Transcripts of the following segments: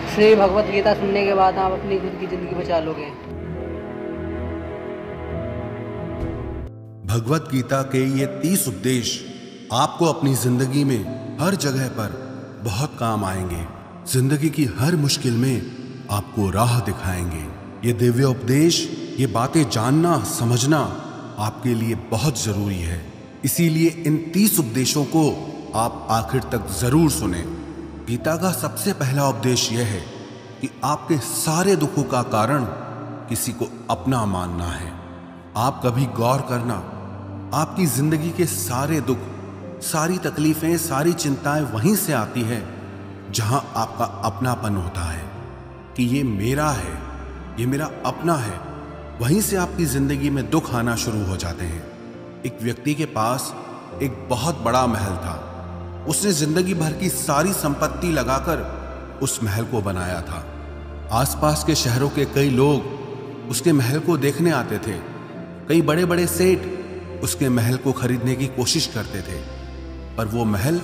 श्री भगवत गीता सुनने के बाद आप अपनी खुद की ज़िंदगी बचा लोगे। भगवत गीता के ये 30 उपदेश आपको अपनी जिंदगी में हर जगह पर बहुत काम आएंगे। जिंदगी की हर मुश्किल में आपको राह दिखाएंगे। ये दिव्य उपदेश, ये बातें जानना समझना आपके लिए बहुत जरूरी है। इसीलिए इन 30 उपदेशों को आप आखिर तक जरूर सुने। गीता का सबसे पहला उपदेश यह है कि आपके सारे दुखों का कारण किसी को अपना मानना है। आप कभी गौर करना, आपकी जिंदगी के सारे दुख, सारी तकलीफें, सारी चिंताएं वहीं से आती है जहां आपका अपनापन होता है कि ये मेरा है, ये मेरा अपना है। वहीं से आपकी जिंदगी में दुख आना शुरू हो जाते हैं। एक व्यक्ति के पास एक बहुत बड़ा महल था। उसने जिंदगी भर की सारी संपत्ति लगाकर उस महल को बनाया था। आसपास के शहरों के कई लोग उसके महल को देखने आते थे। कई बड़े बड़े सेठ उसके महल को खरीदने की कोशिश करते थे, पर वो महल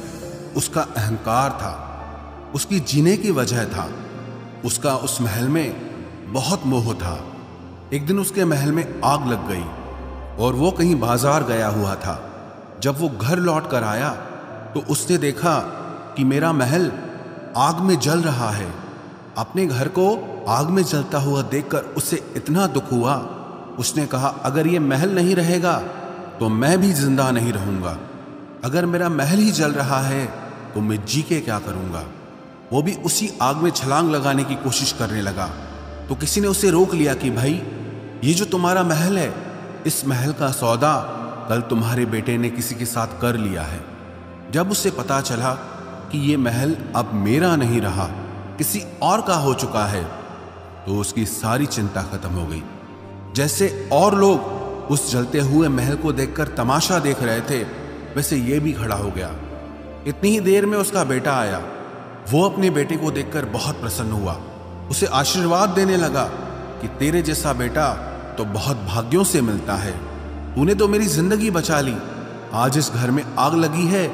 उसका अहंकार था, उसकी जीने की वजह था। उसका उस महल में बहुत मोह था। एक दिन उसके महल में आग लग गई और वो कहीं बाजार गया हुआ था। जब वो घर लौट कर आया तो उसने देखा कि मेरा महल आग में जल रहा है। अपने घर को आग में जलता हुआ देखकर उसे इतना दुख हुआ। उसने कहा, अगर ये महल नहीं रहेगा तो मैं भी जिंदा नहीं रहूंगा। अगर मेरा महल ही जल रहा है तो मैं जी के क्या करूंगा। वो भी उसी आग में छलांग लगाने की कोशिश करने लगा तो किसी ने उसे रोक लिया कि भाई, ये जो तुम्हारा महल है, इस महल का सौदा कल तुम्हारे बेटे ने किसी के साथ कर लिया है। जब उसे पता चला कि ये महल अब मेरा नहीं रहा, किसी और का हो चुका है, तो उसकी सारी चिंता खत्म हो गई। जैसे और लोग उस जलते हुए महल को देखकर तमाशा देख रहे थे, वैसे ये भी खड़ा हो गया। इतनी ही देर में उसका बेटा आया। वो अपने बेटे को देखकर बहुत प्रसन्न हुआ। उसे आशीर्वाद देने लगा कि तेरे जैसा बेटा तो बहुत भाग्यों से मिलता है। तूने तो मेरी जिंदगी बचा ली। आज इस घर में आग लगी है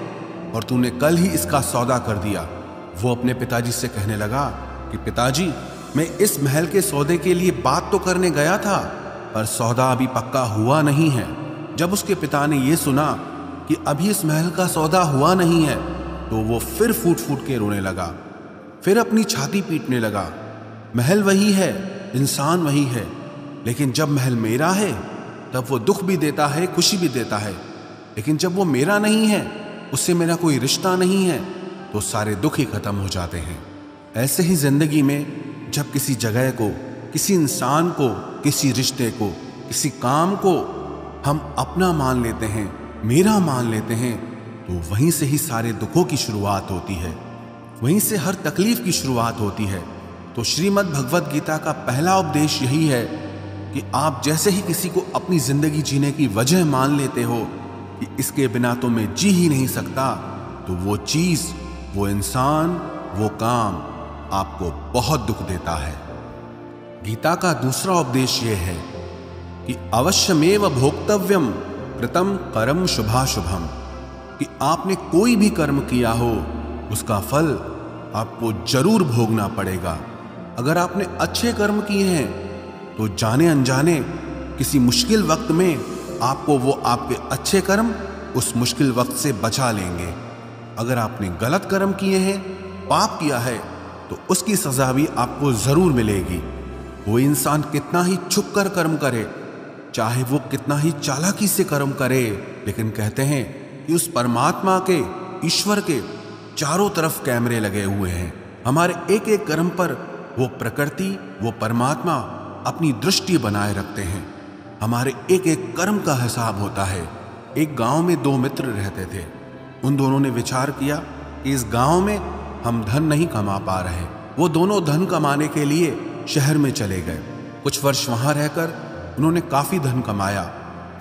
और तूने कल ही इसका सौदा कर दिया। वो अपने पिताजी से कहने लगा कि पिताजी, मैं इस महल के सौदे के लिए बात तो करने गया था, पर सौदा अभी पक्का हुआ नहीं है। जब उसके पिता ने यह सुना कि अभी इस महल का सौदा हुआ नहीं है, तो वो फिर फूट फूट के रोने लगा, फिर अपनी छाती पीटने लगा। महल वही है, इंसान वही है, लेकिन जब महल मेरा है तब वो दुख भी देता है, खुशी भी देता है। लेकिन जब वो मेरा नहीं है, उससे मेरा कोई रिश्ता नहीं है, तो सारे दुख ही खत्म हो जाते हैं। ऐसे ही जिंदगी में जब किसी जगह को, किसी इंसान को, किसी रिश्ते को, किसी काम को हम अपना मान लेते हैं, मेरा मान लेते हैं, तो वहीं से ही सारे दुखों की शुरुआत होती है, वहीं से हर तकलीफ की शुरुआत होती है। तो श्रीमद् भगवत गीता का पहला उपदेश यही है कि आप जैसे ही किसी को अपनी जिंदगी जीने की वजह मान लेते हो कि इसके बिना तो मैं जी ही नहीं सकता, तो वो चीज, वो इंसान, वो काम आपको बहुत दुख देता है। गीता का दूसरा उपदेश यह है कि अवश्यमेव भोक्तव्यम कृतम कर्म शुभाशुभम, कि आपने कोई भी कर्म किया हो उसका फल आपको जरूर भोगना पड़ेगा। अगर आपने अच्छे कर्म किए हैं तो जाने अनजाने किसी मुश्किल वक्त में आपको वो आपके अच्छे कर्म उस मुश्किल वक्त से बचा लेंगे। अगर आपने गलत कर्म किए हैं, पाप किया है, तो उसकी सजा भी आपको जरूर मिलेगी। वो इंसान कितना ही छुप कर कर्म करे, चाहे वो कितना ही चालाकी से कर्म करे, लेकिन कहते हैं कि उस परमात्मा के, ईश्वर के चारों तरफ कैमरे लगे हुए हैं। हमारे एक एक कर्म पर वो प्रकृति, वो परमात्मा अपनी दृष्टि बनाए रखते हैं। हमारे एक एक कर्म का हिसाब होता है। एक गांव में दो मित्र रहते थे। उन दोनों ने विचार किया कि इस गांव में हम धन नहीं कमा पा रहे। वो दोनों धन कमाने के लिए शहर में चले गए। कुछ वर्ष वहां रहकर उन्होंने काफी धन कमाया।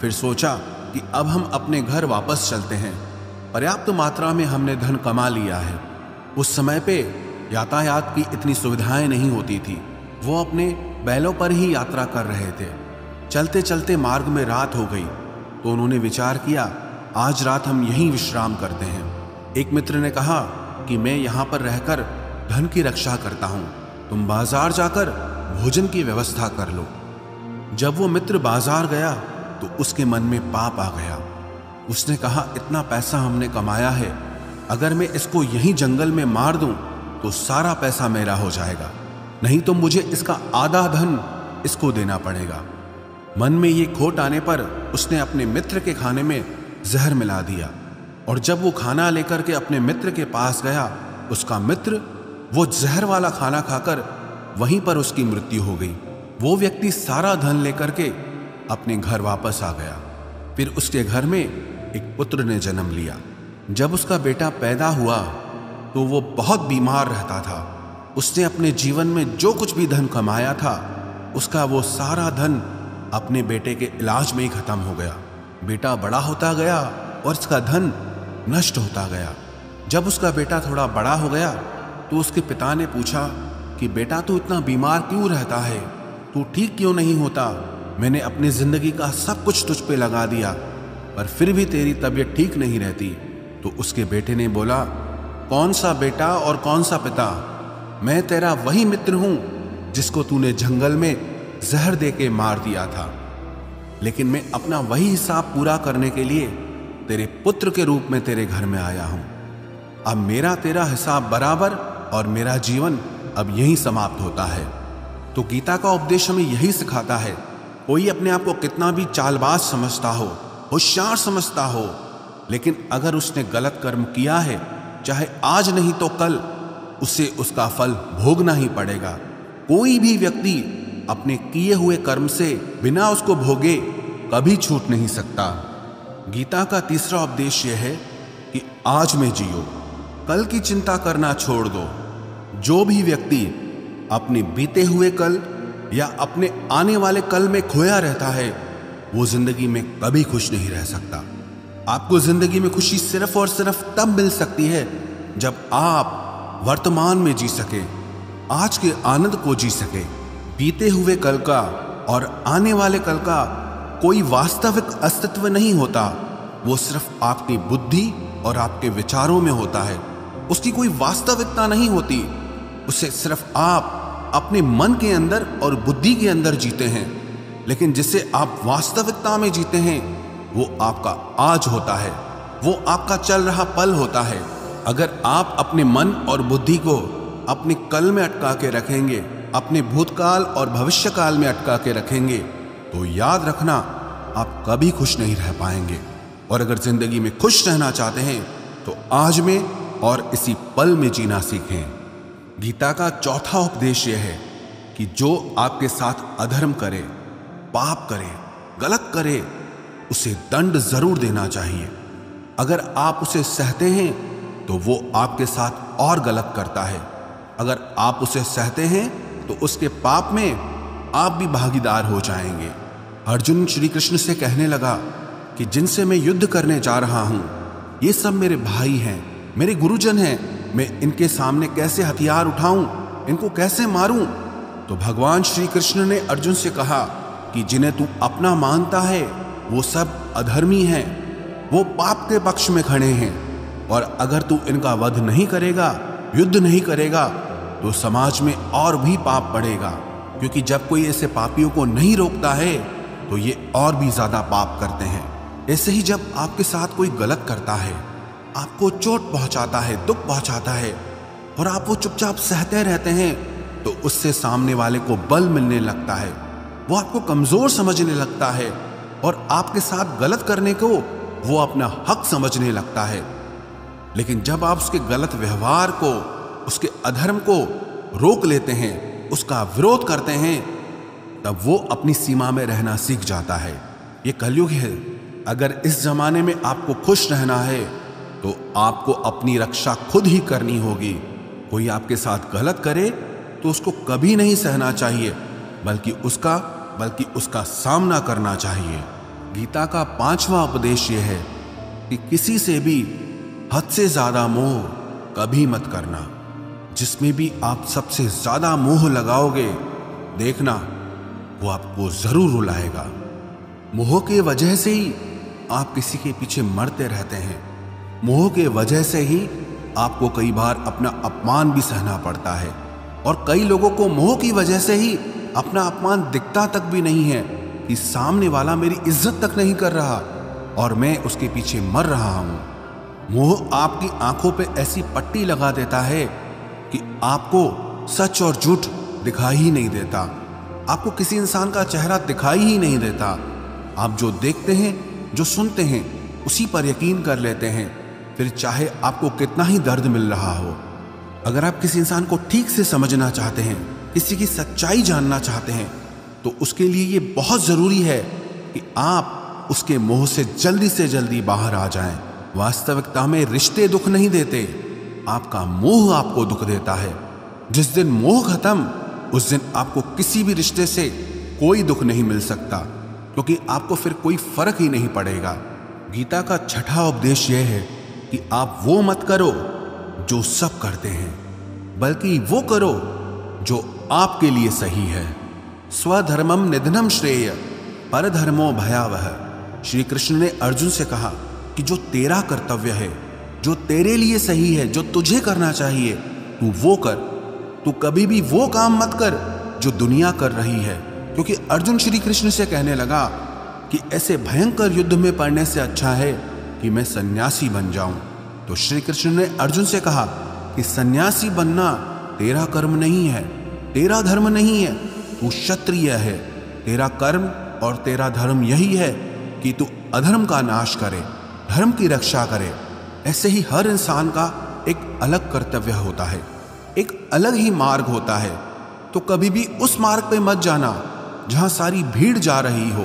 फिर सोचा कि अब हम अपने घर वापस चलते हैं, पर्याप्त मात्रा में हमने धन कमा लिया है। उस समय पे यातायात की इतनी सुविधाएं नहीं होती थी। वो अपने बैलों पर ही यात्रा कर रहे थे। चलते चलते मार्ग में रात हो गई, तो उन्होंने विचार किया, आज रात हम यहीं विश्राम करते हैं। एक मित्र ने कहा कि मैं यहाँ पर रहकर धन की रक्षा करता हूँ, तुम बाजार जाकर भोजन की व्यवस्था कर लो। जब वो मित्र बाजार गया तो उसके मन में पाप आ गया। उसने कहा, इतना पैसा हमने कमाया है, अगर मैं इसको यहीं जंगल में मार दूं तो सारा पैसा मेरा हो जाएगा, नहीं तो मुझे इसका आधा धन इसको देना पड़ेगा। मन में ये खोट आने पर उसने अपने मित्र के खाने में जहर मिला दिया, और जब वो खाना लेकर के अपने मित्र के पास गया, उसका मित्र वो जहर वाला खाना खाकर वहीं पर उसकी मृत्यु हो गई। वो व्यक्ति सारा धन लेकर के अपने घर वापस आ गया। फिर उसके घर में एक पुत्र ने जन्म लिया। जब उसका बेटा पैदा हुआ तो वो बहुत बीमार रहता था। उसने अपने जीवन में जो कुछ भी धन कमाया था, उसका वो सारा धन अपने बेटे के इलाज में ही खत्म हो गया। बेटा बड़ा होता गया और उसका धन नष्ट होता गया। जब उसका बेटा थोड़ा बड़ा हो गया तो उसके पिता ने पूछा कि बेटा, तू इतना बीमार क्यों रहता है, तू ठीक क्यों नहीं होता? मैंने अपनी जिंदगी का सब कुछ तुझ पे लगा दिया, पर फिर भी तेरी तबीयत ठीक नहीं रहती। तो उसके बेटे ने बोला, कौन सा बेटा और कौन सा पिता? मैं तेरा वही मित्र हूं जिसको तूने जंगल में जहर दे के मार दिया था, लेकिन मैं अपना वही हिसाब पूरा करने के लिए तेरे पुत्र के रूप में तेरे घर में आया हूं। अब मेरा तेरा हिसाब बराबर और मेरा जीवन अब यहीं समाप्त होता है। तो गीता का उपदेश हमें यही सिखाता है, कोई अपने आप को कितना भी चालबाज समझता हो, होशियार समझता हो, लेकिन अगर उसने गलत कर्म किया है, चाहे आज नहीं तो कल उसे उसका फल भोगना ही पड़ेगा। कोई भी व्यक्ति अपने किए हुए कर्म से बिना उसको भोगे कभी छूट नहीं सकता। गीता का तीसरा उपदेश यह है कि आज में जियो, कल की चिंता करना छोड़ दो। जो भी व्यक्ति अपने बीते हुए कल या अपने आने वाले कल में खोया रहता है, वो जिंदगी में कभी खुश नहीं रह सकता। आपको जिंदगी में खुशी सिर्फ और सिर्फ तब मिल सकती है जब आप वर्तमान में जी सके, आज के आनंद को जी सके। बीते हुए कल का और आने वाले कल का कोई वास्तविक अस्तित्व नहीं होता, वो सिर्फ आपकी बुद्धि और आपके विचारों में होता है। उसकी कोई वास्तविकता नहीं होती, उसे सिर्फ आप अपने मन के अंदर और बुद्धि के अंदर जीते हैं। लेकिन जिसे आप वास्तविकता में जीते हैं वो आपका आज होता है, वो आपका चल रहा पल होता है। अगर आप अपने मन और बुद्धि को अपने कल में अटका के रखेंगे, अपने भूतकाल और भविष्यकाल में अटका के रखेंगे, तो याद रखना आप कभी खुश नहीं रह पाएंगे। और अगर जिंदगी में खुश रहना चाहते हैं तो आज में और इसी पल में जीना सीखें। गीता का चौथा उपदेश यह है कि जो आपके साथ अधर्म करे, पाप करे, गलत करे, उसे दंड जरूर देना चाहिए। अगर आप उसे सहते हैं तो वो आपके साथ और गलत करता है। अगर आप उसे सहते हैं तो उसके पाप में आप भी भागीदार हो जाएंगे। अर्जुन श्री कृष्ण से कहने लगा कि जिनसे मैं युद्ध करने जा रहा हूं, ये सब मेरे भाई हैं, मेरे गुरुजन हैं, मैं इनके सामने कैसे हथियार उठाऊं, इनको कैसे मारूं? तो भगवान श्री कृष्ण ने अर्जुन से कहा कि जिन्हें तू अपना मानता है वो सब अधर्मी हैं, वो पाप के पक्ष में खड़े हैं, और अगर तू इनका वध नहीं करेगा, युद्ध नहीं करेगा, तो समाज में और भी पाप बढ़ेगा। क्योंकि जब कोई ऐसे पापियों को नहीं रोकता है तो ये और भी ज्यादा पाप करते हैं। ऐसे ही जब आपके साथ कोई गलत करता है, आपको चोट पहुंचाता है, दुख पहुंचाता है, और आप वो चुपचाप सहते रहते हैं, तो उससे सामने वाले को बल मिलने लगता है, वो आपको कमजोर समझने लगता है, और आपके साथ गलत करने को वो अपना हक समझने लगता है। लेकिन जब आप उसके गलत व्यवहार को, उसके अधर्म को रोक लेते हैं, उसका विरोध करते हैं, तब वो अपनी सीमा में रहना सीख जाता है। ये कलयुग है। अगर इस जमाने में आपको खुश रहना है तो आपको अपनी रक्षा खुद ही करनी होगी। कोई आपके साथ गलत करे तो उसको कभी नहीं सहना चाहिए, बल्कि उसका सामना करना चाहिए। गीता का 5वां उपदेश यह है कि किसी से भी हद से ज्यादा मोह कभी मत करना। जिसमें भी आप सबसे ज्यादा मोह लगाओगे, देखना वो आपको जरूर रुलाएगा। मोह के वजह से ही आप किसी के पीछे मरते रहते हैं। मोह के वजह से ही आपको कई बार अपना अपमान भी सहना पड़ता है। और कई लोगों को मोह की वजह से ही अपना अपमान दिखता तक भी नहीं है कि सामने वाला मेरी इज्जत तक नहीं कर रहा और मैं उसके पीछे मर रहा हूं। मोह आपकी आंखों पे ऐसी पट्टी लगा देता है कि आपको सच और झूठ दिखाई ही नहीं देता, आपको किसी इंसान का चेहरा दिखाई ही नहीं देता। आप जो देखते हैं, जो सुनते हैं, उसी पर यकीन कर लेते हैं, फिर चाहे आपको कितना ही दर्द मिल रहा हो। अगर आप किसी इंसान को ठीक से समझना चाहते हैं, किसी की सच्चाई जानना चाहते हैं, तो उसके लिए ये बहुत ज़रूरी है कि आप उसके मोह से जल्दी बाहर आ जाएं। वास्तविकता में रिश्ते दुख नहीं देते, आपका मोह आपको दुख देता है। जिस दिन मोह खत्म, उस दिन आपको किसी भी रिश्ते से कोई दुख नहीं मिल सकता, क्योंकि आपको फिर कोई फर्क ही नहीं पड़ेगा। गीता का छठा उपदेश यह है कि आप वो मत करो जो सब करते हैं, बल्कि वो करो जो आपके लिए सही है। स्वधर्मम निधनम श्रेय परधर्मो भयावह। श्री कृष्ण ने अर्जुन से कहा कि जो तेरा कर्तव्य है, जो तेरे लिए सही है, जो तुझे करना चाहिए, तू वो कर। तू कभी भी वो काम मत कर जो दुनिया कर रही है, क्योंकि अर्जुन श्री कृष्ण से कहने लगा कि ऐसे भयंकर युद्ध में पड़ने से अच्छा है कि मैं सन्यासी बन जाऊं। तो श्री कृष्ण ने अर्जुन से कहा कि सन्यासी बनना तेरा कर्म नहीं है, तेरा धर्म नहीं है, तू क्षत्रिय है। तेरा कर्म और तेरा धर्म यही है कि तू अधर्म का नाश करे, धर्म की रक्षा करे। ऐसे ही हर इंसान का एक अलग कर्तव्य होता है, एक अलग ही मार्ग होता है। तो कभी भी उस मार्ग पे मत जाना जहां सारी भीड़ जा रही हो।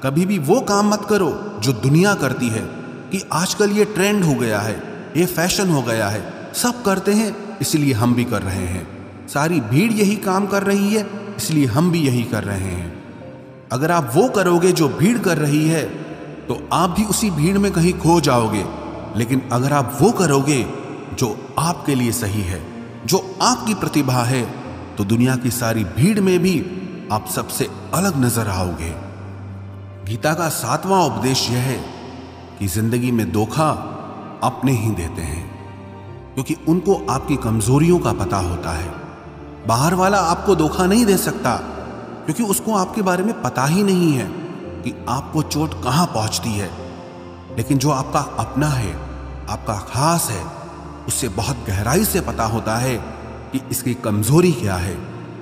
कभी भी वो काम मत करो जो दुनिया करती है कि आजकल ये ट्रेंड हो गया है, ये फैशन हो गया है, सब करते हैं इसलिए हम भी कर रहे हैं। सारी भीड़ यही काम कर रही है इसलिए हम भी यही कर रहे हैं। अगर आप वो करोगे जो भीड़ कर रही है तो आप भी उसी भीड़ में कहीं खो जाओगे। लेकिन अगर आप वो करोगे जो आपके लिए सही है, जो आपकी प्रतिभा है, तो दुनिया की सारी भीड़ में भी आप सबसे अलग नजर आओगे। गीता का 7वां उपदेश यह है कि जिंदगी में धोखा अपने ही देते हैं, क्योंकि उनको आपकी कमजोरियों का पता होता है। बाहर वाला आपको धोखा नहीं दे सकता, क्योंकि उसको आपके बारे में पता ही नहीं है कि आपको चोट कहां पहुंचती है। लेकिन जो आपका अपना है, आपका खास है, उससे बहुत गहराई से पता होता है कि इसकी कमजोरी क्या है,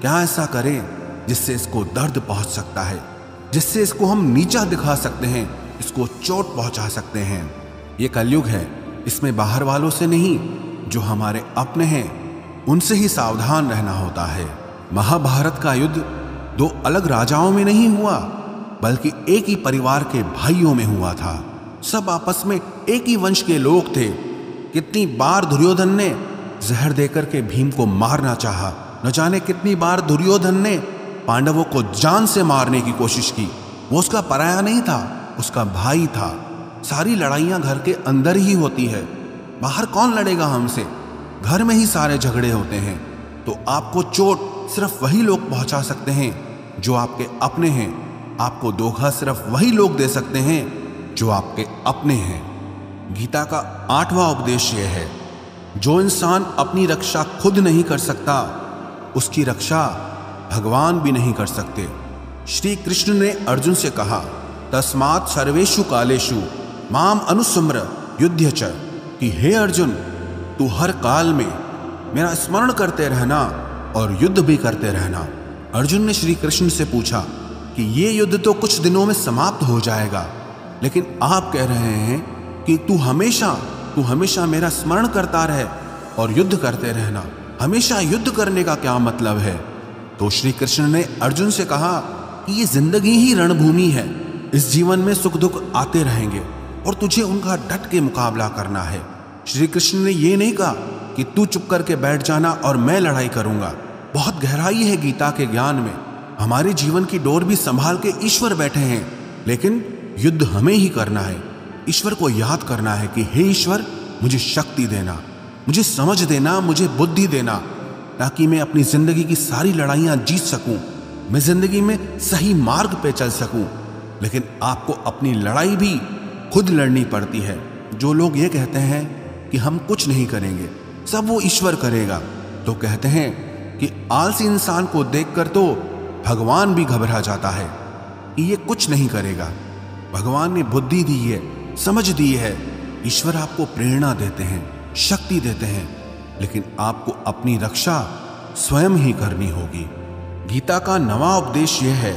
क्या ऐसा करें जिससे इसको दर्द पहुंच सकता है, जिससे इसको हम नीचा दिखा सकते हैं, इसको चोट पहुंचा सकते हैं। ये कलयुग है, इसमें बाहर वालों से नहीं, जो हमारे अपने हैं उनसे ही सावधान रहना होता है। महाभारत का युद्ध 2 अलग राजाओं में नहीं हुआ, बल्कि एक ही परिवार के भाइयों में हुआ था। सब आपस में एक ही वंश के लोग थे। कितनी बार दुर्योधन ने जहर देकर के भीम को मारना चाहा, न जाने कितनी बार दुर्योधन ने पांडवों को जान से मारने की कोशिश की। वो उसका पराया नहीं था, उसका भाई था। सारी लड़ाइयां घर के अंदर ही होती है, बाहर कौन लड़ेगा हमसे? घर में ही सारे झगड़े होते हैं। तो आपको चोट सिर्फ वही लोग पहुंचा सकते हैं जो आपके अपने हैं। आपको धोखा सिर्फ वही लोग दे सकते हैं जो आपके अपने हैं। गीता का 8वां उपदेश यह है, जो इंसान अपनी रक्षा खुद नहीं कर सकता, उसकी रक्षा भगवान भी नहीं कर सकते। श्री कृष्ण ने अर्जुन से कहा, तस्मात् सर्वेषु कालेषु माम अनुस्मर युध्य च, कि हे अर्जुन, तू हर काल में मेरा स्मरण करते रहना और युद्ध भी करते रहना। अर्जुन ने श्री कृष्ण से पूछा कि ये युद्ध तो कुछ दिनों में समाप्त हो जाएगा, लेकिन आप कह रहे हैं कि तू हमेशा मेरा स्मरण करता रहे और युद्ध करते रहना। हमेशा युद्ध करने का क्या मतलब है? तो श्री कृष्ण ने अर्जुन से कहा कि ये जिंदगी ही रणभूमि है। इस जीवन में सुख दुख आते रहेंगे और तुझे उनका डट के मुकाबला करना है। श्री कृष्ण ने ये नहीं कहा कि तू चुप करके बैठ जाना और मैं लड़ाई करूंगा। बहुत गहराई है गीता के ज्ञान में। हमारे जीवन की डोर भी संभाल के ईश्वर बैठे हैं, लेकिन युद्ध हमें ही करना है। ईश्वर को याद करना है कि हे ईश्वर, मुझे शक्ति देना, मुझे समझ देना, मुझे बुद्धि देना, ताकि मैं अपनी जिंदगी की सारी लड़ाइयां जीत सकूं, मैं जिंदगी में सही मार्ग पे चल सकूं। लेकिन आपको अपनी लड़ाई भी खुद लड़नी पड़ती है। जो लोग ये कहते हैं कि हम कुछ नहीं करेंगे, सब वो ईश्वर करेगा, तो कहते हैं कि आलसी इंसान को देखकर तो भगवान भी घबरा जाता है कि ये कुछ नहीं करेगा। भगवान ने बुद्धि दी है, समझ दी है, ईश्वर आपको प्रेरणा देते हैं, शक्ति देते हैं, लेकिन आपको अपनी रक्षा स्वयं ही करनी होगी। गीता का नवा उपदेश यह है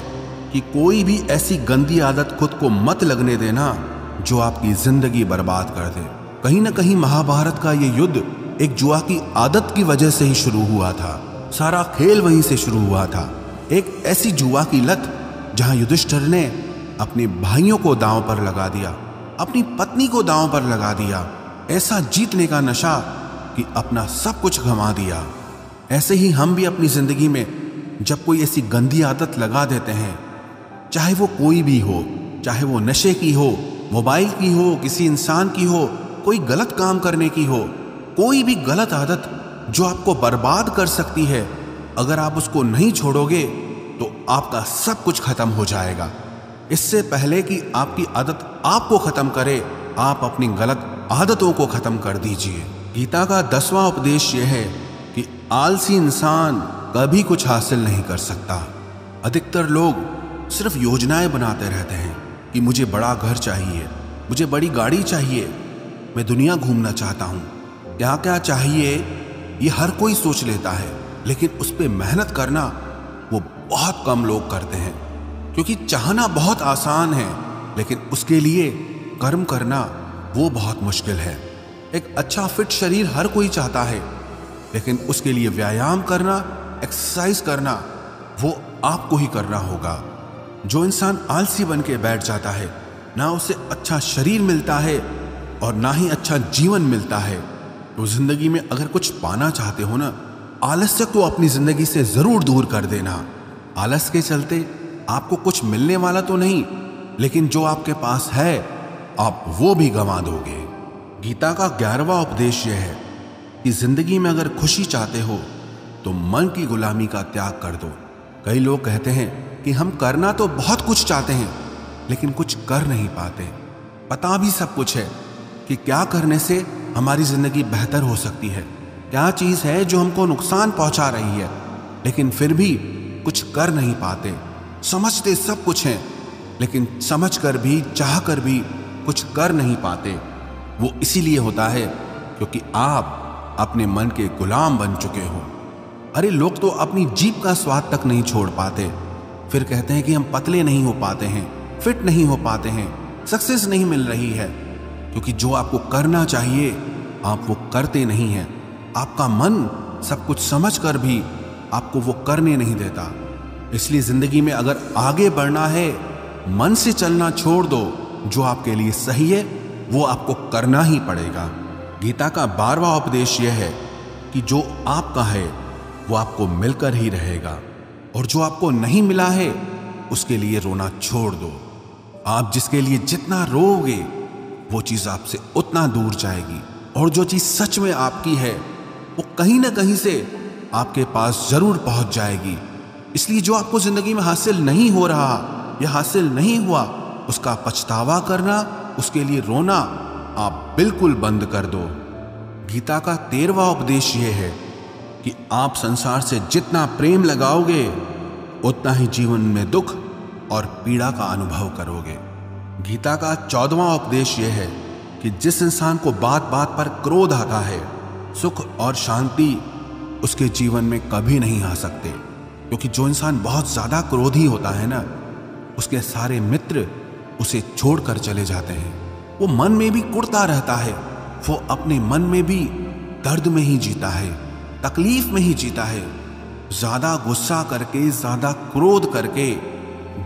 कि कोई भी ऐसी गंदी आदत खुद को मत लगने देना जो आपकी जिंदगी बर्बाद कर दे। कहीं ना कहीं महाभारत का ये युद्ध एक जुआ की आदत की वजह से ही शुरू हुआ था। सारा खेल वहीं से शुरू हुआ था। एक ऐसी जुआ की लत जहां युधिष्ठिर ने अपने भाइयों को दांव पर लगा दिया, अपनी पत्नी को दांव पर लगा दिया, ऐसा जीतने का नशा कि अपना सब कुछ गंवा दिया। ऐसे ही हम भी अपनी जिंदगी में जब कोई ऐसी गंदी आदत लगा देते हैं, चाहे वो कोई भी हो, चाहे वो नशे की हो, मोबाइल की हो, किसी इंसान की हो, कोई गलत काम करने की हो, कोई भी गलत आदत जो आपको बर्बाद कर सकती है, अगर आप उसको नहीं छोड़ोगे तो आपका सब कुछ खत्म हो जाएगा। इससे पहले कि आपकी आदत आपको खत्म करे, आप अपनी गलत आदतों को खत्म कर दीजिए। गीता का 10वां उपदेश यह है कि आलसी इंसान कभी कुछ हासिल नहीं कर सकता। अधिकतर लोग सिर्फ योजनाएं बनाते रहते हैं कि मुझे बड़ा घर चाहिए, मुझे बड़ी गाड़ी चाहिए, मैं दुनिया घूमना चाहता हूँ, क्या क्या चाहिए ये हर कोई सोच लेता है, लेकिन उस पर मेहनत करना वो बहुत कम लोग करते हैं। क्योंकि चाहना बहुत आसान है, लेकिन उसके लिए कर्म करना वो बहुत मुश्किल है। एक अच्छा फिट शरीर हर कोई चाहता है, लेकिन उसके लिए व्यायाम करना, एक्सरसाइज करना वो आपको ही करना होगा। जो इंसान आलसी बन के बैठ जाता है, ना उसे अच्छा शरीर मिलता है और ना ही अच्छा जीवन मिलता है। तो जिंदगी में अगर कुछ पाना चाहते हो ना, आलस्य को अपनी जिंदगी से जरूर दूर कर देना। आलस के चलते आपको कुछ मिलने वाला तो नहीं, लेकिन जो आपके पास है आप वो भी गंवा दोगे। गीता का 11वां उपदेश यह है कि जिंदगी में अगर खुशी चाहते हो तो मन की गुलामी का त्याग कर दो। कई लोग कहते हैं कि हम करना तो बहुत कुछ चाहते हैं, लेकिन कुछ कर नहीं पाते। पता भी सब कुछ है कि क्या करने से हमारी जिंदगी बेहतर हो सकती है, क्या चीज है जो हमको नुकसान पहुंचा रही है, लेकिन फिर भी कुछ कर नहीं पाते। समझते सब कुछ हैं, लेकिन समझ कर भी, चाह कर भी कुछ कर नहीं पाते। वो इसीलिए होता है क्योंकि आप अपने मन के गुलाम बन चुके हो। अरे लोग तो अपनी जीभ का स्वाद तक नहीं छोड़ पाते, फिर कहते हैं कि हम पतले नहीं हो पाते हैं, फिट नहीं हो पाते हैं, सक्सेस नहीं मिल रही है, क्योंकि जो आपको करना चाहिए आप वो करते नहीं हैं। आपका मन सब कुछ समझ कर भी आपको वो करने नहीं देता। इसलिए जिंदगी में अगर आगे बढ़ना है, मन से चलना छोड़ दो। जो आपके लिए सही है वो आपको करना ही पड़ेगा। गीता का 12वां उपदेश यह है कि जो आपका है वो आपको मिलकर ही रहेगा, और जो आपको नहीं मिला है उसके लिए रोना छोड़ दो। आप जिसके लिए जितना रोओगे वो चीज आपसे उतना दूर जाएगी, और जो चीज सच में आपकी है वो कहीं ना कहीं से आपके पास जरूर पहुंच जाएगी। इसलिए जो आपको जिंदगी में हासिल नहीं हो रहा या हासिल नहीं हुआ, उसका पछतावा करना, उसके लिए रोना आप बिल्कुल बंद कर दो। गीता का 13वां उपदेश यह है कि आप संसार से जितना प्रेम लगाओगे उतना ही जीवन में दुख और पीड़ा का अनुभव करोगे। गीता का 14वां उपदेश यह है कि जिस इंसान को बात बात पर क्रोध आता है, सुख और शांति उसके जीवन में कभी नहीं आ सकते। क्योंकि जो इंसान बहुत ज्यादा क्रोधी होता है ना, उसके सारे मित्र उसे छोड़कर चले जाते हैं। वो मन में भी कुढ़ता रहता है, वो अपने मन में भी दर्द में ही जीता है, तकलीफ में ही जीता है। ज्यादा गुस्सा करके, ज्यादा क्रोध करके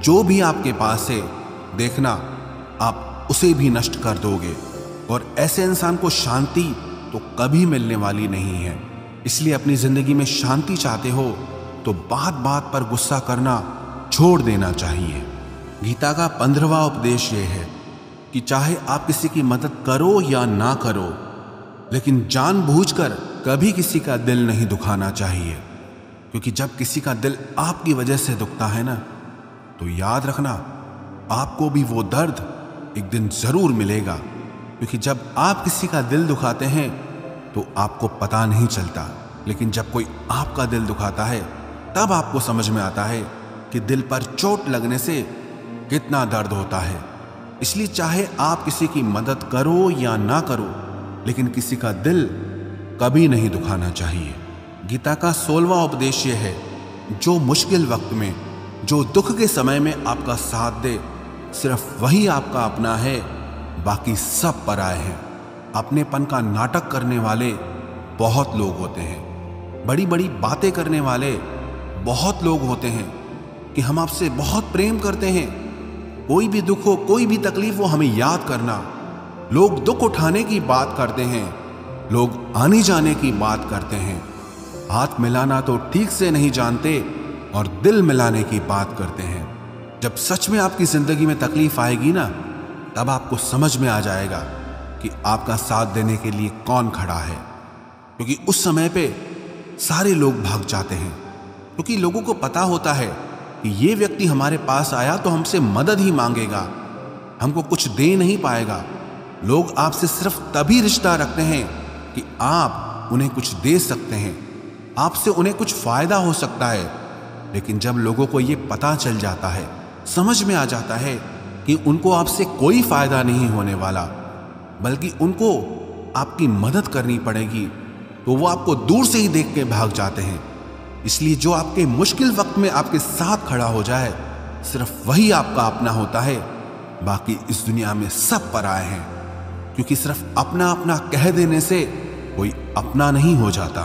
जो भी आपके पास है, देखना आप उसे भी नष्ट कर दोगे, और ऐसे इंसान को शांति तो कभी मिलने वाली नहीं है। इसलिए अपनी जिंदगी में शांति चाहते हो तो बात बात पर गुस्सा करना छोड़ देना चाहिए। गीता का 15वां उपदेश यह है कि चाहे आप किसी की मदद करो या ना करो, लेकिन जानबूझकर कभी किसी का दिल नहीं दुखाना चाहिए। क्योंकि जब किसी का दिल आपकी वजह से दुखता है ना, तो याद रखना आपको भी वो दर्द एक दिन जरूर मिलेगा। क्योंकि जब आप किसी का दिल दुखाते हैं तो आपको पता नहीं चलता, लेकिन जब कोई आपका दिल दुखाता है तब आपको समझ में आता है कि दिल पर चोट लगने से कितना दर्द होता है। इसलिए चाहे आप किसी की मदद करो या ना करो, लेकिन किसी का दिल कभी नहीं दुखाना चाहिए। गीता का 16वां उपदेश यह है, जो मुश्किल वक्त में, जो दुख के समय में आपका साथ दे, सिर्फ वही आपका अपना है, बाकी सब पराए हैं। अपनेपन का नाटक करने वाले बहुत लोग होते हैं, बड़ी बड़ी बातें करने वाले बहुत लोग होते हैं कि हम आपसे बहुत प्रेम करते हैं, कोई भी दुख हो, कोई भी तकलीफ हो, हमें याद करना। लोग दुख उठाने की बात करते हैं, लोग आने जाने की बात करते हैं, हाथ मिलाना तो ठीक से नहीं जानते और दिल मिलाने की बात करते हैं। जब सच में आपकी जिंदगी में तकलीफ आएगी ना, तब आपको समझ में आ जाएगा कि आपका साथ देने के लिए कौन खड़ा है। क्योंकि उस समय पे सारे लोग भाग जाते हैं, क्योंकि लोगों को पता होता है कि ये व्यक्ति हमारे पास आया तो हमसे मदद ही मांगेगा, हमको कुछ दे नहीं पाएगा। लोग आपसे सिर्फ तभी रिश्ता रखते हैं कि आप उन्हें कुछ दे सकते हैं, आपसे उन्हें कुछ फायदा हो सकता है। लेकिन जब लोगों को ये पता चल जाता है, समझ में आ जाता है कि उनको आपसे कोई फायदा नहीं होने वाला, बल्कि उनको आपकी मदद करनी पड़ेगी, तो वो आपको दूर से ही देख के भाग जाते हैं। इसलिए जो आपके मुश्किल वक्त में आपके साथ खड़ा हो जाए, सिर्फ वही आपका अपना होता है, बाकी इस दुनिया में सब पराए हैं। क्योंकि सिर्फ अपना अपना कह देने से कोई अपना नहीं हो जाता।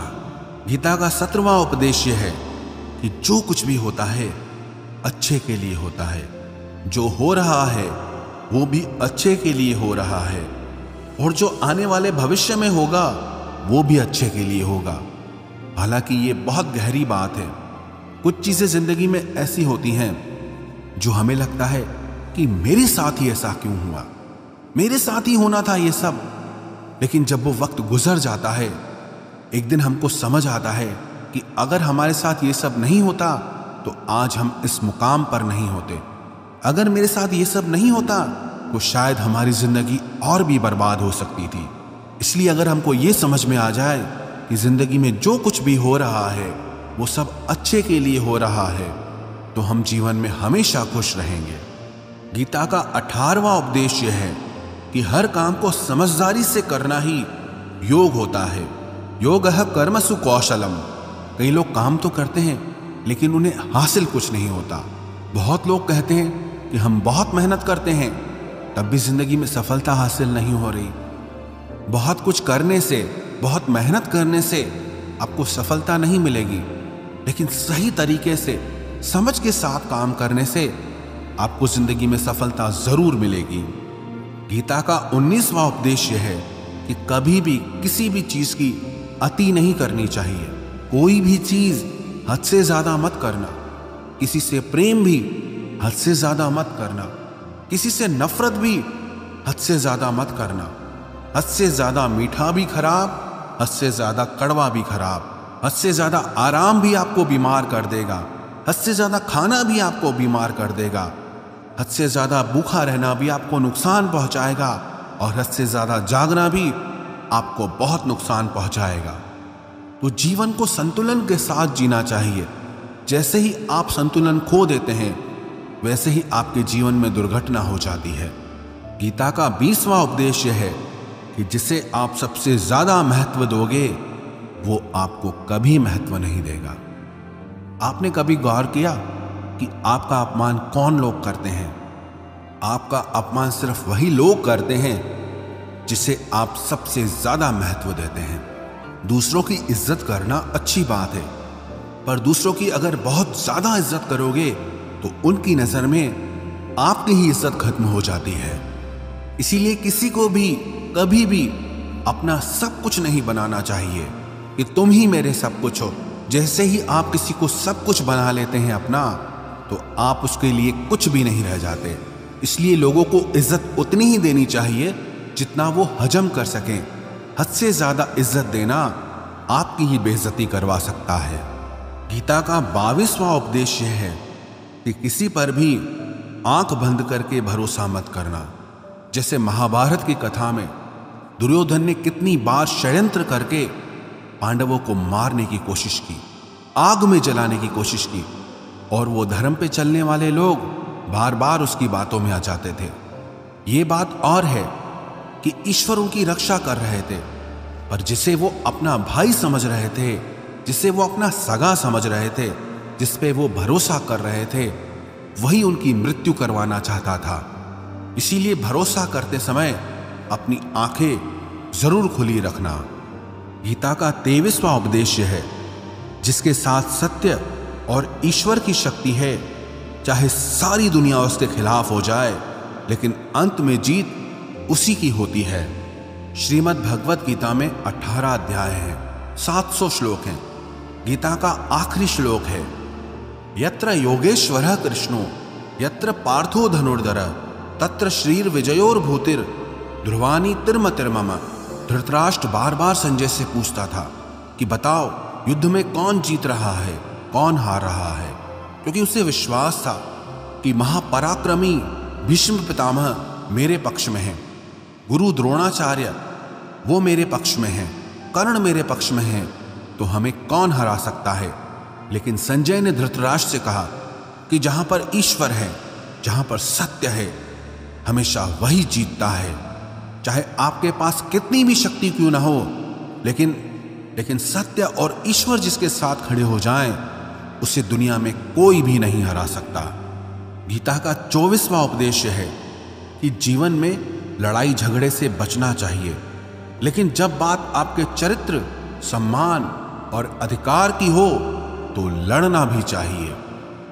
गीता का 17वां उपदेश यह है कि जो कुछ भी होता है अच्छे के लिए होता है, जो हो रहा है वो भी अच्छे के लिए हो रहा है, और जो आने वाले भविष्य में होगा वो भी अच्छे के लिए होगा। हालांकि ये बहुत गहरी बात है। कुछ चीजें जिंदगी में ऐसी होती हैं जो हमें लगता है कि मेरे साथ ही ऐसा क्यों हुआ, मेरे साथ ही होना था ये सब। लेकिन जब वो वक्त गुजर जाता है, एक दिन हमको समझ आता है कि अगर हमारे साथ ये सब नहीं होता तो आज हम इस मुकाम पर नहीं होते। अगर मेरे साथ ये सब नहीं होता तो शायद हमारी जिंदगी और भी बर्बाद हो सकती थी। इसलिए अगर हमको ये समझ में आ जाए कि जिंदगी में जो कुछ भी हो रहा है वो सब अच्छे के लिए हो रहा है, तो हम जीवन में हमेशा खुश रहेंगे। गीता का 18वां उपदेश यह है कि हर काम को समझदारी से करना ही योग होता है। योगः कर्मसु कौशलम। कई लोग काम तो करते हैं लेकिन उन्हें हासिल कुछ नहीं होता। बहुत लोग कहते हैं कि हम बहुत मेहनत करते हैं, तब भी जिंदगी में सफलता हासिल नहीं हो रही। बहुत कुछ करने से, बहुत मेहनत करने से आपको सफलता नहीं मिलेगी, लेकिन सही तरीके से, समझ के साथ काम करने से आपको जिंदगी में सफलता जरूर मिलेगी। गीता का 19वां उपदेश यह है कि कभी भी किसी भी चीज की अति नहीं करनी चाहिए। कोई भी चीज हद से ज्यादा मत करना। किसी से प्रेम भी हद से ज्यादा मत करना। किसी से नफरत भी हद से ज्यादा मत करना। हद से ज्यादा मीठा भी खराब, हद से ज्यादा कड़वा भी खराब। हद से ज्यादा आराम भी आपको बीमार कर देगा। हद से ज्यादा खाना भी आपको बीमार कर देगा। हद से ज्यादा भूखा रहना भी आपको नुकसान पहुंचाएगा, और हद से ज्यादा जागना भी आपको बहुत नुकसान पहुंचाएगा। तो जीवन को संतुलन के साथ जीना चाहिए। जैसे ही आप संतुलन खो देते हैं, वैसे ही आपके जीवन में दुर्घटना हो जाती है। गीता का 20वां उपदेश यह है कि जिसे आप सबसे ज्यादा महत्व दोगे, वो आपको कभी महत्व नहीं देगा। आपने कभी गौर किया कि आपका अपमान कौन लोग करते हैं? आपका अपमान सिर्फ वही लोग करते हैं जिसे आप सबसे ज्यादा महत्व देते हैं। दूसरों की इज्जत करना अच्छी बात है, पर दूसरों की अगर बहुत ज्यादा इज्जत करोगे तो उनकी नजर में आपकी ही इज्जत खत्म हो जाती है। इसीलिए किसी को भी कभी भी अपना सब कुछ नहीं बनाना चाहिए कि तुम ही मेरे सब कुछ हो। जैसे ही आप किसी को सब कुछ बना लेते हैं अपना, तो आप उसके लिए कुछ भी नहीं रह जाते। इसलिए लोगों को इज्जत उतनी ही देनी चाहिए जितना वो हजम कर सकें। हद से ज्यादा इज्जत देना आपकी ही बेइज्जती करवा सकता है। गीता का 22वां उपदेश यह है कि किसी पर भी आंख बंद करके भरोसा मत करना। जैसे महाभारत की कथा में दुर्योधन ने कितनी बार षड्यंत्र करके पांडवों को मारने की कोशिश की, आग में जलाने की कोशिश की, और वो धर्म पे चलने वाले लोग बार बार उसकी बातों में आ जाते थे। ये बात और है कि ईश्वर उनकी रक्षा कर रहे थे, पर जिसे वो अपना भाई समझ रहे थे, जिसे वो अपना सगा समझ रहे थे, जिस पे वो भरोसा कर रहे थे, वही उनकी मृत्यु करवाना चाहता था। इसीलिए भरोसा करते समय अपनी आंखें जरूर खुली रखना। गीता का 23वां उपदेश है, जिसके साथ सत्य और ईश्वर की शक्ति है, चाहे सारी दुनिया उसके खिलाफ हो जाए, लेकिन अंत में जीत उसी की होती है। श्रीमद् भगवत गीता में 18 अध्याय हैं, 700 श्लोक हैं। गीता का आखिरी श्लोक है, यत्र योगेश्वरः कृष्णो यत्र पार्थो धनुर्धरः तत्र श्रीर विजयोर भूतिर ध्रुवानी तिर्म तिर्मम। धृतराष्ट्र बार बार संजय से पूछता था कि बताओ युद्ध में कौन जीत रहा है, कौन हार रहा है, क्योंकि उसे विश्वास था कि महापराक्रमी भीष्म पितामह मेरे पक्ष में हैं, गुरु द्रोणाचार्य वो मेरे पक्ष में हैं, कर्ण मेरे पक्ष में हैं, तो हमें कौन हरा सकता है। लेकिन संजय ने धृतराष्ट्र से कहा कि जहां पर ईश्वर है, जहां पर सत्य है, हमेशा वही जीतता है। चाहे आपके पास कितनी भी शक्ति क्यों ना हो, लेकिन सत्य और ईश्वर जिसके साथ खड़े हो जाएं, उसे दुनिया में कोई भी नहीं हरा सकता। गीता का 24वां उपदेश है कि जीवन में लड़ाई झगड़े से बचना चाहिए, लेकिन जब बात आपके चरित्र, सम्मान और अधिकार की हो तो लड़ना भी चाहिए।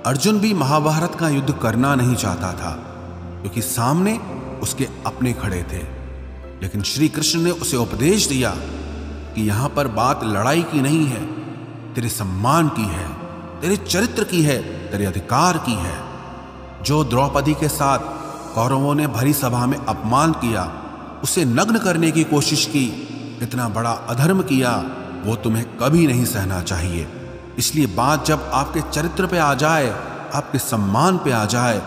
अर्जुन भी महाभारत का युद्ध करना नहीं चाहता था, क्योंकि सामने उसके अपने खड़े थे, लेकिन श्री कृष्ण ने उसे उपदेश दिया कि यहां पर बात लड़ाई की नहीं है, तेरे सम्मान की है, तेरे चरित्र की है, तेरे अधिकार की है। जो द्रौपदी के साथ कौरवों ने भरी सभा में अपमान किया, उसे नग्न करने की कोशिश की, इतना बड़ा अधर्म किया, वो तुम्हें कभी नहीं सहना चाहिए। इसलिए बात जब आपके चरित्र पे आ जाए, आपके सम्मान पे आ जाए,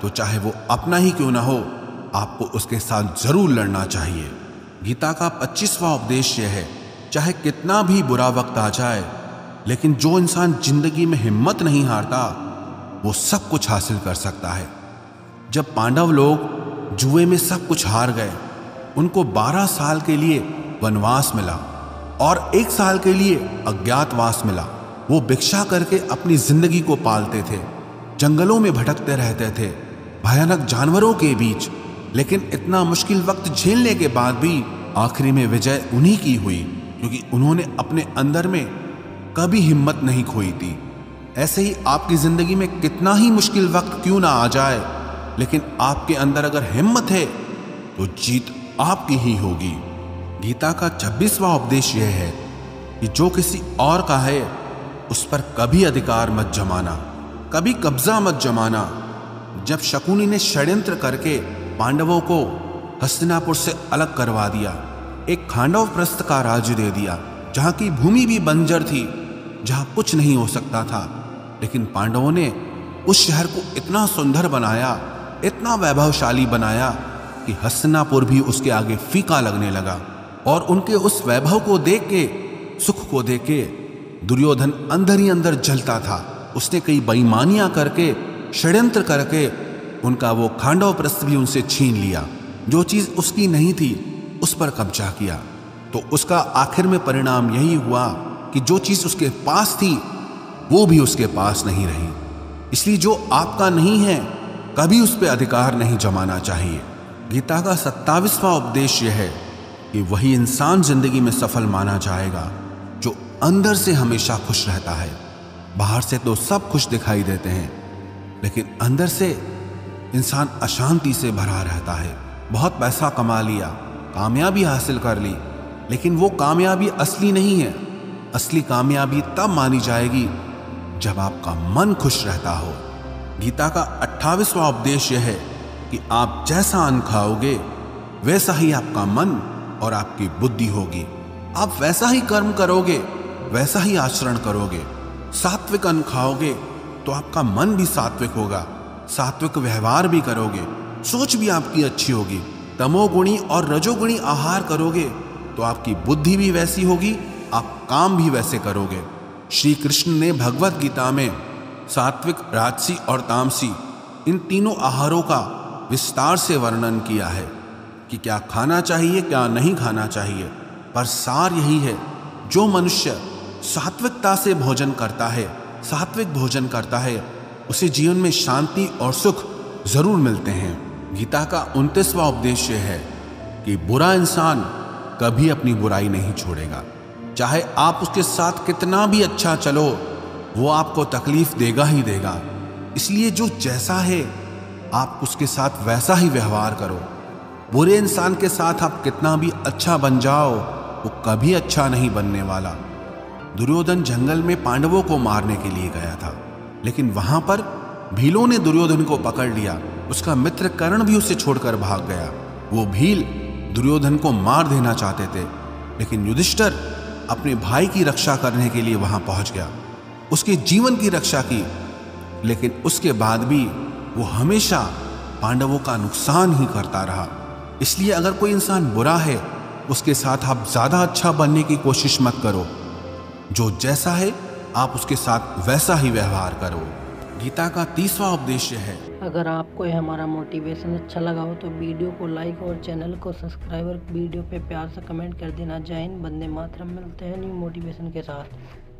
तो चाहे वो अपना ही क्यों ना हो, आपको उसके साथ जरूर लड़ना चाहिए। गीता का 25वां उपदेश यह है, चाहे कितना भी बुरा वक्त आ जाए, लेकिन जो इंसान जिंदगी में हिम्मत नहीं हारता, वो सब कुछ हासिल कर सकता है। जब पांडव लोग जुए में सब कुछ हार गए, उनको 12 साल के लिए वनवास मिला और 1 साल के लिए अज्ञातवास मिला। वो भिक्षा करके अपनी जिंदगी को पालते थे, जंगलों में भटकते रहते थे, भयानक जानवरों के बीच, लेकिन इतना मुश्किल वक्त झेलने के बाद भी आखिरी में विजय उन्हीं की हुई, क्योंकि उन्होंने अपने अंदर में कभी हिम्मत नहीं खोई थी। ऐसे ही आपकी जिंदगी में कितना ही मुश्किल वक्त क्यों ना आ जाए, लेकिन आपके अंदर अगर हिम्मत है तो जीत आपकी ही होगी। गीता का 26वां उपदेश यह है कि जो किसी और का है उस पर कभी अधिकार मत जमाना, कभी कब्जा मत जमाना। जब शकुनी ने षड्यंत्र करके पांडवों को हस्तिनापुर से अलग करवा दिया, एक खांडव प्रस्थ का राज्य दे दिया, जहां की भूमि भी बंजर थी, जहां कुछ नहीं हो सकता था, लेकिन पांडवों ने उस शहर को इतना सुंदर बनाया, इतना वैभवशाली बनाया कि हस्तिनापुर भी उसके आगे फीका लगने लगा। और उनके उस वैभव को देख के, सुख को देख के दुर्योधन अंदर ही अंदर जलता था। उसने कई बेईमानियां करके, षड्यंत्र करके उनका वो खांडव प्रस्थ भी उनसे छीन लिया। जो चीज उसकी नहीं थी उस पर कब्जा किया। तो उसका आखिर में परिणाम यही हुआ कि जो चीज उसके पास थी वो भी उसके पास नहीं रही। इसलिए जो आपका नहीं है कभी उस पर अधिकार नहीं जमाना चाहिए। गीता का 27वां उपदेश यह है कि वही इंसान जिंदगी में सफल माना जाएगा जो अंदर से हमेशा खुश रहता है। बाहर से तो सब खुश दिखाई देते हैं, लेकिन अंदर से इंसान अशांति से भरा रहता है। बहुत पैसा कमा लिया, कामयाबी हासिल कर ली, लेकिन वो कामयाबी असली नहीं है। असली कामयाबी तब मानी जाएगी जब आपका मन खुश रहता हो। गीता का 28वां उपदेश यह है कि आप जैसा अन्न खाओगे वैसा ही आपका मन और आपकी बुद्धि होगी। आप वैसा ही कर्म करोगे, वैसा ही आचरण करोगे। सात्विक अन्न खाओगे तो आपका मन भी सात्विक होगा, सात्विक व्यवहार भी करोगे, सोच भी आपकी अच्छी होगी। तमोगुणी और रजोगुणी आहार करोगे तो आपकी बुद्धि भी वैसी होगी आप काम भी वैसे करोगे। श्री कृष्ण ने भगवत गीता में सात्विक, राजसी और तामसी इन तीनों आहारों का विस्तार से वर्णन किया है कि क्या खाना चाहिए, क्या नहीं खाना चाहिए। पर सार यही है, जो मनुष्य सात्विकता से भोजन करता है, सात्विक भोजन करता है, उसे जीवन में शांति और सुख जरूर मिलते हैं। गीता का 29वां उपदेश है कि बुरा इंसान कभी अपनी बुराई नहीं छोड़ेगा। चाहे आप उसके साथ कितना भी अच्छा चलो, वो आपको तकलीफ देगा ही देगा। इसलिए जो जैसा है आप उसके साथ वैसा ही व्यवहार करो। बुरे इंसान के साथ आप कितना भी अच्छा बन जाओ, वो कभी अच्छा नहीं बनने वाला। दुर्योधन जंगल में पांडवों को मारने के लिए गया था, लेकिन वहां पर भीलों ने दुर्योधन को पकड़ लिया। उसका मित्र कर्ण भी उसे छोड़कर भाग गया। वो भील दुर्योधन को मार देना चाहते थे, लेकिन युधिष्ठिर अपने भाई की रक्षा करने के लिए वहां पहुंच गया, उसके जीवन की रक्षा की। लेकिन उसके बाद भी वो हमेशा पांडवों का नुकसान ही करता रहा। इसलिए अगर कोई इंसान बुरा है, उसके साथ आप ज्यादा अच्छा बनने की कोशिश मत करो। जो जैसा है आप उसके साथ वैसा ही व्यवहार करो। गीता का 30वां उपदेश है, अगर आपको ये हमारा मोटिवेशन अच्छा लगा हो तो वीडियो को लाइक और चैनल को सब्सक्राइब और वीडियो पे प्यार से कमेंट कर देना। जय हिंद, वंदे मातरम। मिलते हैं न्यू मोटिवेशन के साथ।